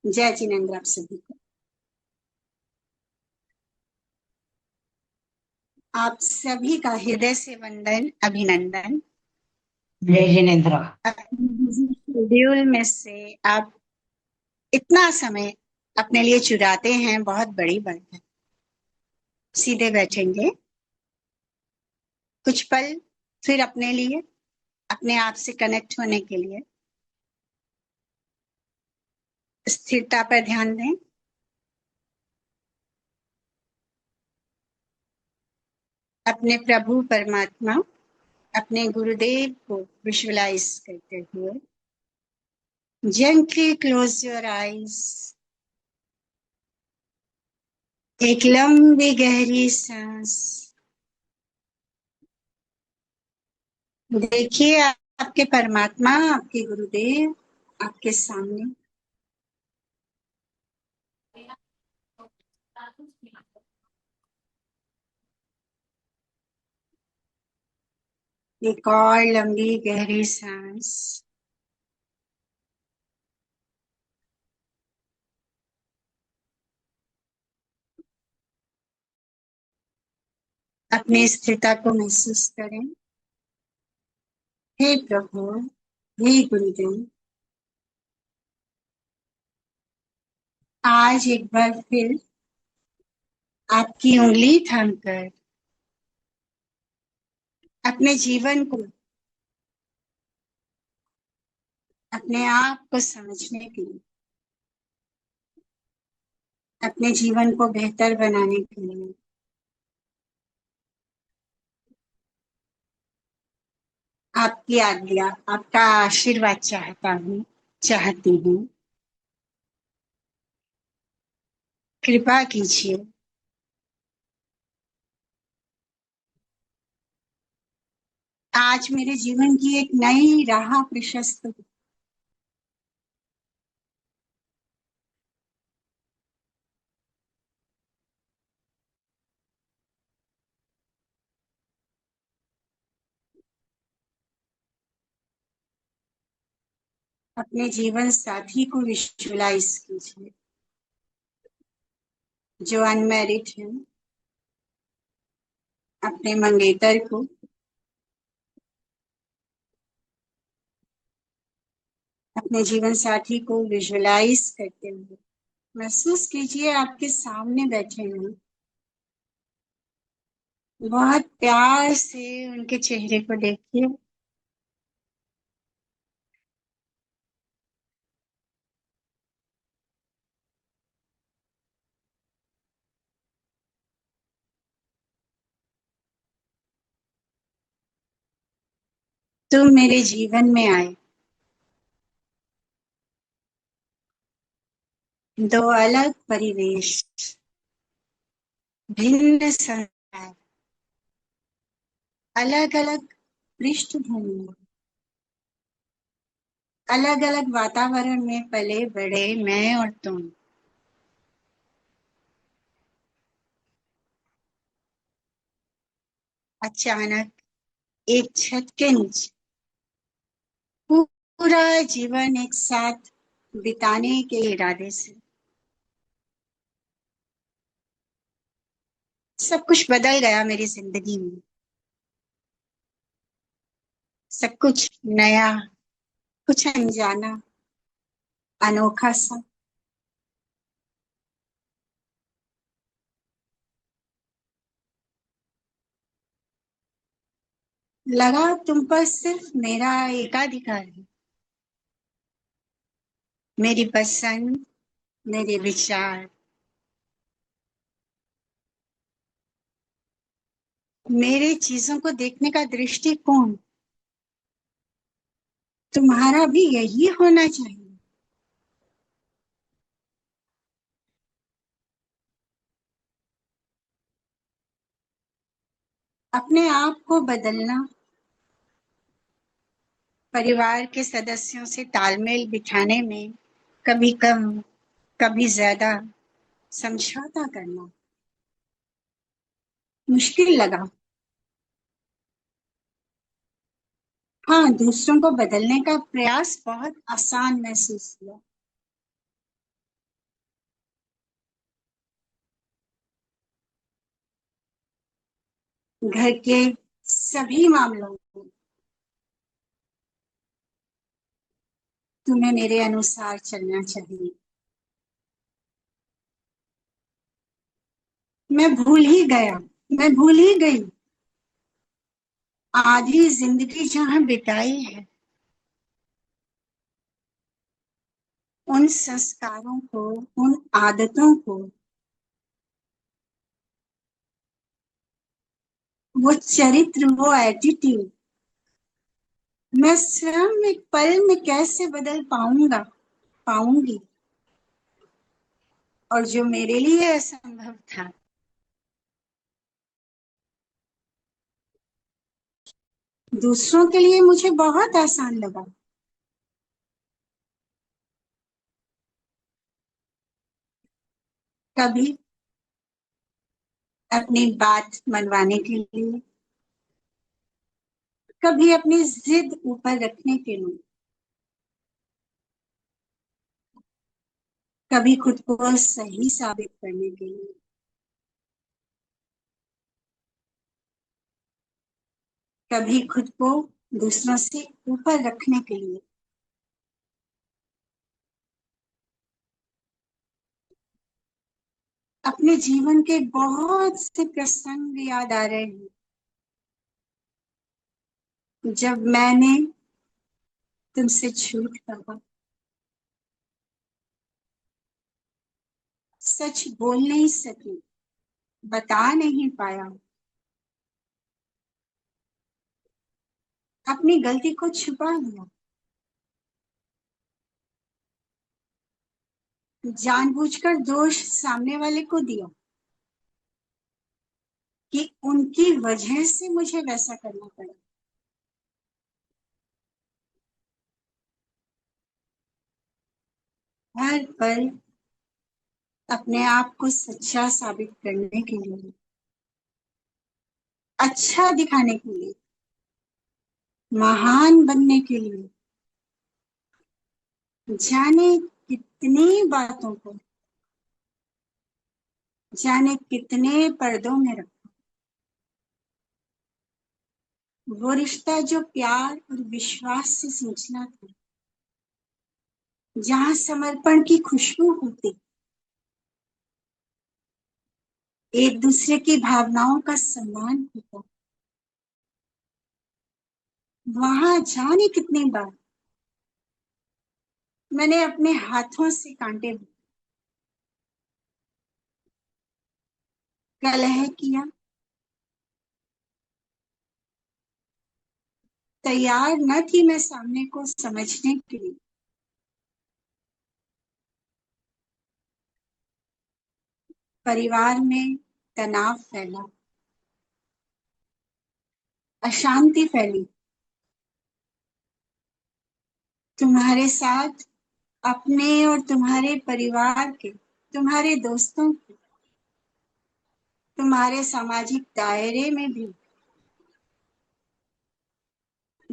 जय जिनेन्द्र आप सभी को। आप सभी का हृदय से वंदन, अभिनंदन। जय जिनेन्द्र। अपने बिजी शेड्यूल में से आप इतना समय अपने लिए चुराते हैं, बहुत बड़ी बात है। सीधे बैठेंगे कुछ पल, फिर अपने लिए, अपने आप से कनेक्ट होने के लिए स्थिरता पर ध्यान दें। अपने प्रभु परमात्मा, अपने गुरुदेव को विजुअलाइज करते हुए जेंटली क्लोज योर आईज। एक लंबी गहरी सांस। देखिए आपके परमात्मा, आपके गुरुदेव आपके सामने। एक और लंबी गहरी सांस। अपनी स्थिरता को महसूस करें। हे प्रभु, हे गुरुदेव, आज एक बार फिर आपकी उंगली थामकर अपने जीवन को, अपने आप को समझने के लिए, अपने जीवन को बेहतर बनाने के लिए आपकी आज्ञा, आपका आशीर्वाद चाहती हूँ। कृपा कीजिए। आज मेरे जीवन की एक नई राह प्रशस्त हो। अपने जीवन साथी को विजुअलाइज कीजिए जो अनमैरिड है। अपने मंगेतर को, अपने जीवन साथी को विजुअलाइज करते हुए महसूस कीजिए आपके सामने बैठे हैं। बहुत प्यार से उनके चेहरे को देखिए। तुम मेरे जीवन में आए, दो अलग परिवेश, भिन्न संस्कार, अलग अलग पृष्ठभूमि, अलग अलग वातावरण में पले बड़े मैं और तुम। अचानक एक छत के नीचे पूरा जीवन एक साथ बिताने के इरादे से सब कुछ बदल गया मेरी जिंदगी में। सब कुछ नया, कुछ अनजाना, अनोखा सा। लगा तुम पर सिर्फ मेरा एकाधिकार है। मेरी पसंद, मेरे विचार, मेरे चीजों को देखने का दृष्टिकोण तुम्हारा भी यही होना चाहिए। अपने आप को बदलना, परिवार के सदस्यों से तालमेल बिठाने में कभी कम, कभी ज्यादा समझौता करना मुश्किल लगा। हाँ, दूसरों को बदलने का प्रयास बहुत आसान महसूस हुआ। घर के सभी मामलों में तुम्हें मेरे अनुसार चलना चाहिए। मैं भूल ही गया, मैं भूल ही गई आधी जिंदगी जहां बिताई है, उन संस्कारों को, उन आदतों को, वो चरित्र, वो एटीट्यूड मैं स्वयं एक पल में कैसे बदल पाऊंगी। और जो मेरे लिए असंभव था, दूसरों के लिए मुझे बहुत आसान लगा। कभी अपनी बात मनवाने के लिए, कभी अपनी जिद ऊपर रखने के लिए, कभी खुद को सही साबित करने के लिए, कभी खुद को दूसरों से ऊपर रखने के लिए। अपने जीवन के बहुत से प्रसंग याद आ रहे हैं, जब मैंने तुमसे झूठ कहा, सच बोल नहीं सकी, बता नहीं पाया, अपनी गलती को छुपा लिया, जानबूझकर दोष सामने वाले को दिया कि उनकी वजह से मुझे वैसा करना पड़ा। हर पल अपने आप को सच्चा साबित करने के लिए, अच्छा दिखाने के लिए, महान बनने के लिए, जाने कितनी बातों को, जाने कितने पर्दों में रखा। वो रिश्ता जो प्यार और विश्वास से सींचना था, जहां समर्पण की खुशबू होती, एक दूसरे की भावनाओं का सम्मान होता, वहां जाने कितनी बार मैंने अपने हाथों से कांटे कलह किया, तैयार न थी मैं सामने को समझने के लिए। परिवार में तनाव फैला, अशांति फैली, तुम्हारे साथ, अपने और तुम्हारे परिवार के, तुम्हारे दोस्तों के, तुम्हारे सामाजिक दायरे में भी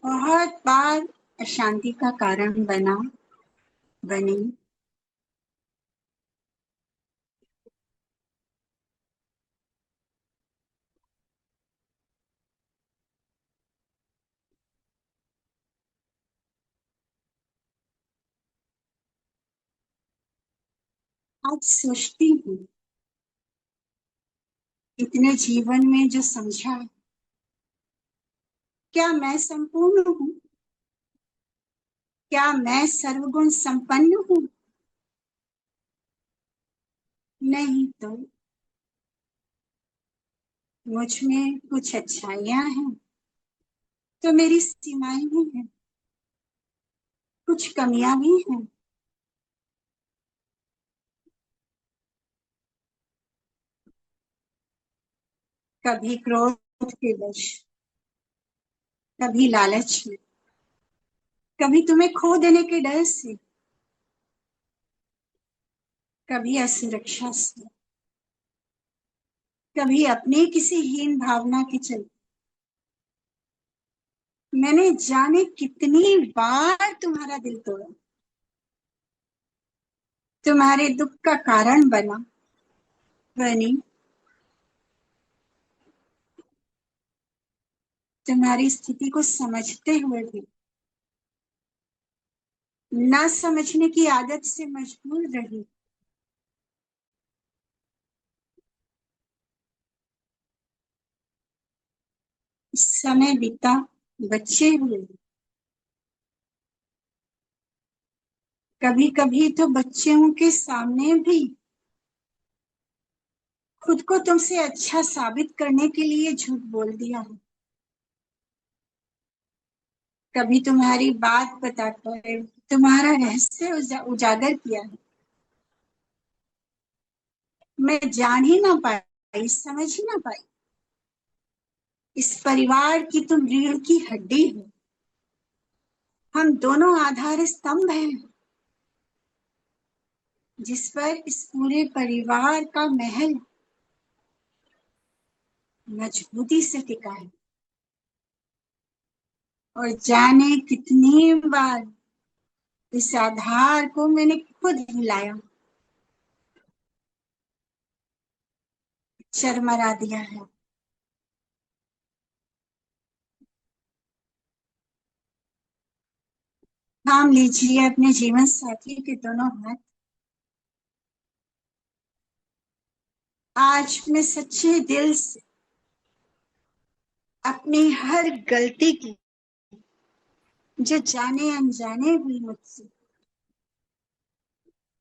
बहुत बार अशांति का कारण बनी। आज सोचती हूँ, इतने जीवन में जो समझा, क्या मैं संपूर्ण हूँ? क्या मैं सर्वगुण संपन्न हूँ? नहीं तो। मुझ में कुछ अच्छाइयां हैं, तो मेरी सीमाएं भी हैं, कुछ कमियां भी हैं। कभी क्रोध के वश, कभी लालच में, कभी तुम्हें खो देने के डर से, कभी असुरक्षा से, कभी अपनी किसी हीन भावना के चलते। मैंने जाने कितनी बार तुम्हारा दिल तोड़ा, तुम्हारे दुख का कारण बनी, तुम्हारी स्थिति को समझते हुए भी ना समझने की आदत से मजबूर रही। समय बीता, बच्चे हुए। कभी कभी तो बच्चों के सामने भी खुद को तुमसे अच्छा साबित करने के लिए झूठ बोल दिया है। कभी तुम्हारी बात बताकर तुम्हारा रहस्य उजागर किया है। मैं जान ही ना पाई, समझ ही ना पाई। इस परिवार की तुम रीढ़ की हड्डी हो। हम दोनों आधार स्तंभ हैं जिस पर इस पूरे परिवार का महल मजबूती से टिका है। और जाने कितनी बार इस आधार को मैंने खुद हिलाया, चरमरा दिया है। थाम लीजिए अपने जीवन साथी के दोनों हाथ। आज मैं सच्चे दिल से अपनी हर गलती की, जो जाने अनजाने हुई मुझसे,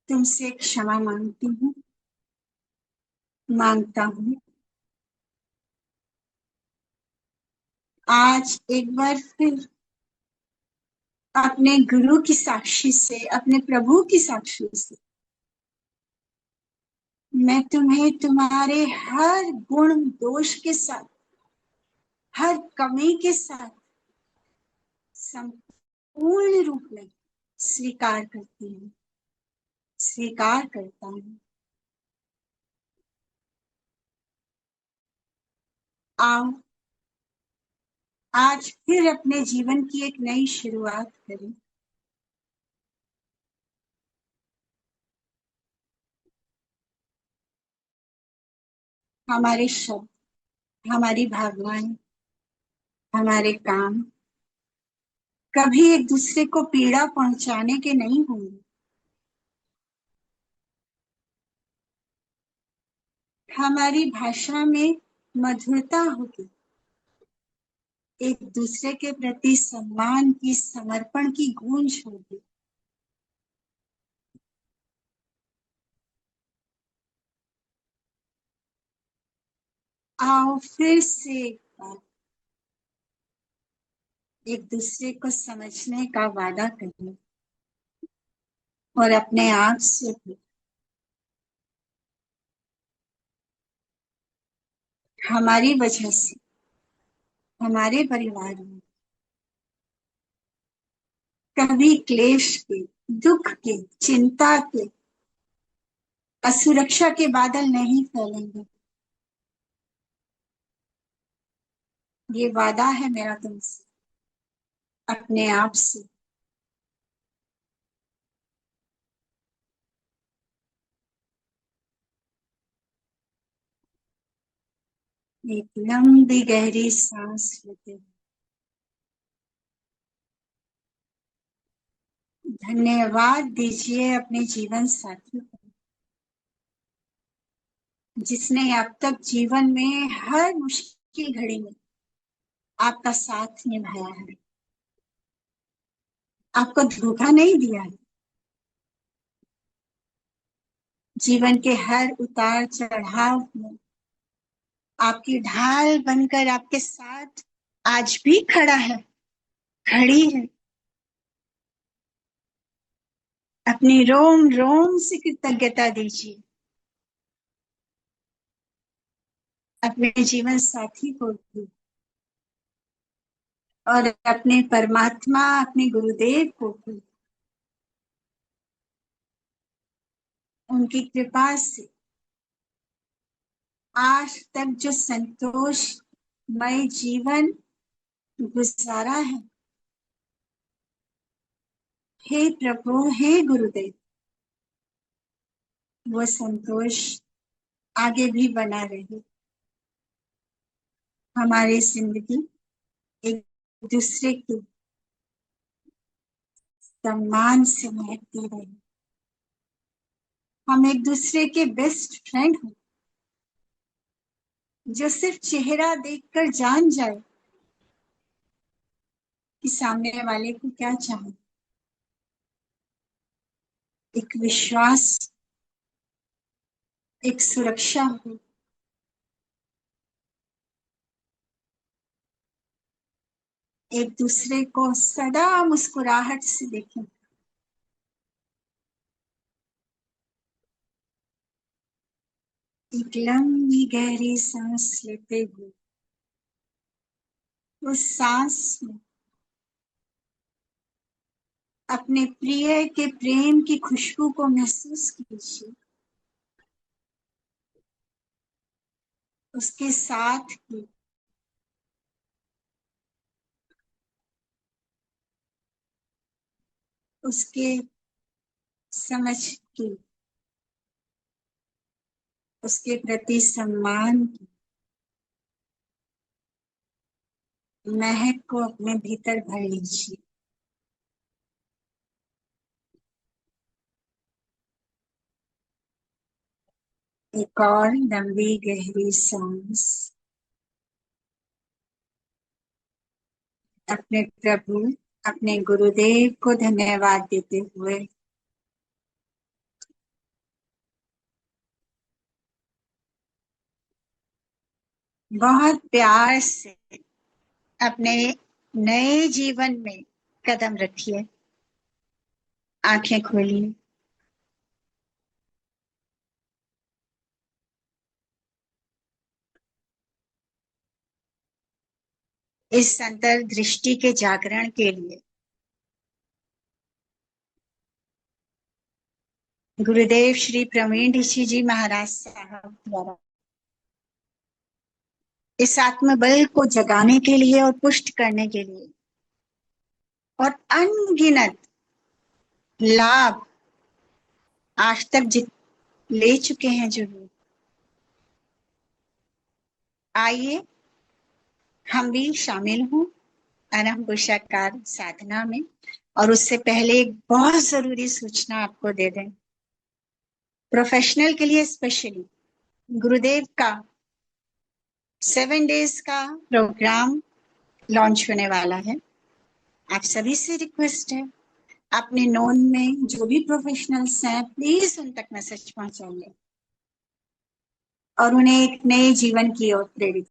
तुमसे क्षमा मांगती हूँ, मांगता हूँ। आज एक बार फिर अपने गुरु की साक्षी से, अपने प्रभु की साक्षी से, मैं तुम्हें तुम्हारे हर गुण दोष के साथ, हर कमी के साथ संपूर्ण रूप में स्वीकार करती हूँ, स्वीकार करता हूँ। आओ आज फिर अपने जीवन की एक नई शुरुआत करें। हमारे शब्द, हमारी भावनाएं, हमारे काम कभी एक दूसरे को पीड़ा पहुंचाने के नहीं होंगे। हमारी भाषा में मधुरता होगी, एक दूसरे के प्रति सम्मान की, समर्पण की गूंज होगी। आओ फिर से एक बार एक दूसरे को समझने का वादा करें और अपने आप से भी हमारी वजह से हमारे परिवार में कभी क्लेश के, दुख के, चिंता के, असुरक्षा के बादल नहीं फैलेंगे। ये वादा है मेरा तुमसे, अपने आप से। एक लंबी गहरी सांस लेते हुए धन्यवाद दीजिए अपने जीवन साथी को, जिसने अब तक जीवन में हर मुश्किल घड़ी में आपका साथ निभाया है, आपको धोखा नहीं दिया है। जीवन के हर उतार चढ़ाव में आपकी ढाल बनकर आपके साथ आज भी खड़ा है, खड़ी है। अपनी रोम रोम से कृतज्ञता दीजिए अपने जीवन साथी को भी और अपने परमात्मा, अपने गुरुदेव को भी। उनकी कृपा से आज तक जो संतोषमय जीवन गुजारा है, हे प्रभु, हे गुरुदेव, वो संतोष आगे भी बना रहे। हमारी जिंदगी दूसरे के सम्मान से महकती रहे। हम एक दूसरे के बेस्ट फ्रेंड हो, जो सिर्फ चेहरा देखकर जान जाए कि सामने वाले को क्या चाहिए। एक विश्वास, एक सुरक्षा हो। एक दूसरे को सदा मुस्कुराहट से देखें। एक लंबी गहरी सांस लेते हुए उस सांस में अपने प्रिय के प्रेम की खुशबू को महसूस कीजिए। उसके साथ ही उसके समझ की, उसके प्रति सम्मान की महक को अपने भीतर भर लीजिए। एक और लंबी गहरी सांस अपने प्रभु, अपने गुरुदेव को धन्यवाद देते हुए बहुत प्यार से अपने नए जीवन में कदम रखिए। आंखें खोलिए। इस अंतर्दृष्टि के जागरण के लिए गुरुदेव श्री प्रवीण ऋषि जी महाराज साहब द्वारा इस आत्मबल को जगाने के लिए और पुष्ट करने के लिए और अनगिनत लाभ आज तक ले चुके हैं जो लोग, आइए हम भी शामिल हों अनम पुरुषकार साधना में। और उससे पहले एक बहुत जरूरी सूचना आपको दे दें। प्रोफेशनल के लिए स्पेशली गुरुदेव का 7 डेज का प्रोग्राम लॉन्च होने वाला है। आप सभी से रिक्वेस्ट है, अपने नोन में जो भी प्रोफेशनल्स हैं प्लीज उन तक मैसेज पहुंचाइए और उन्हें एक नए जीवन की ओर प्रेरित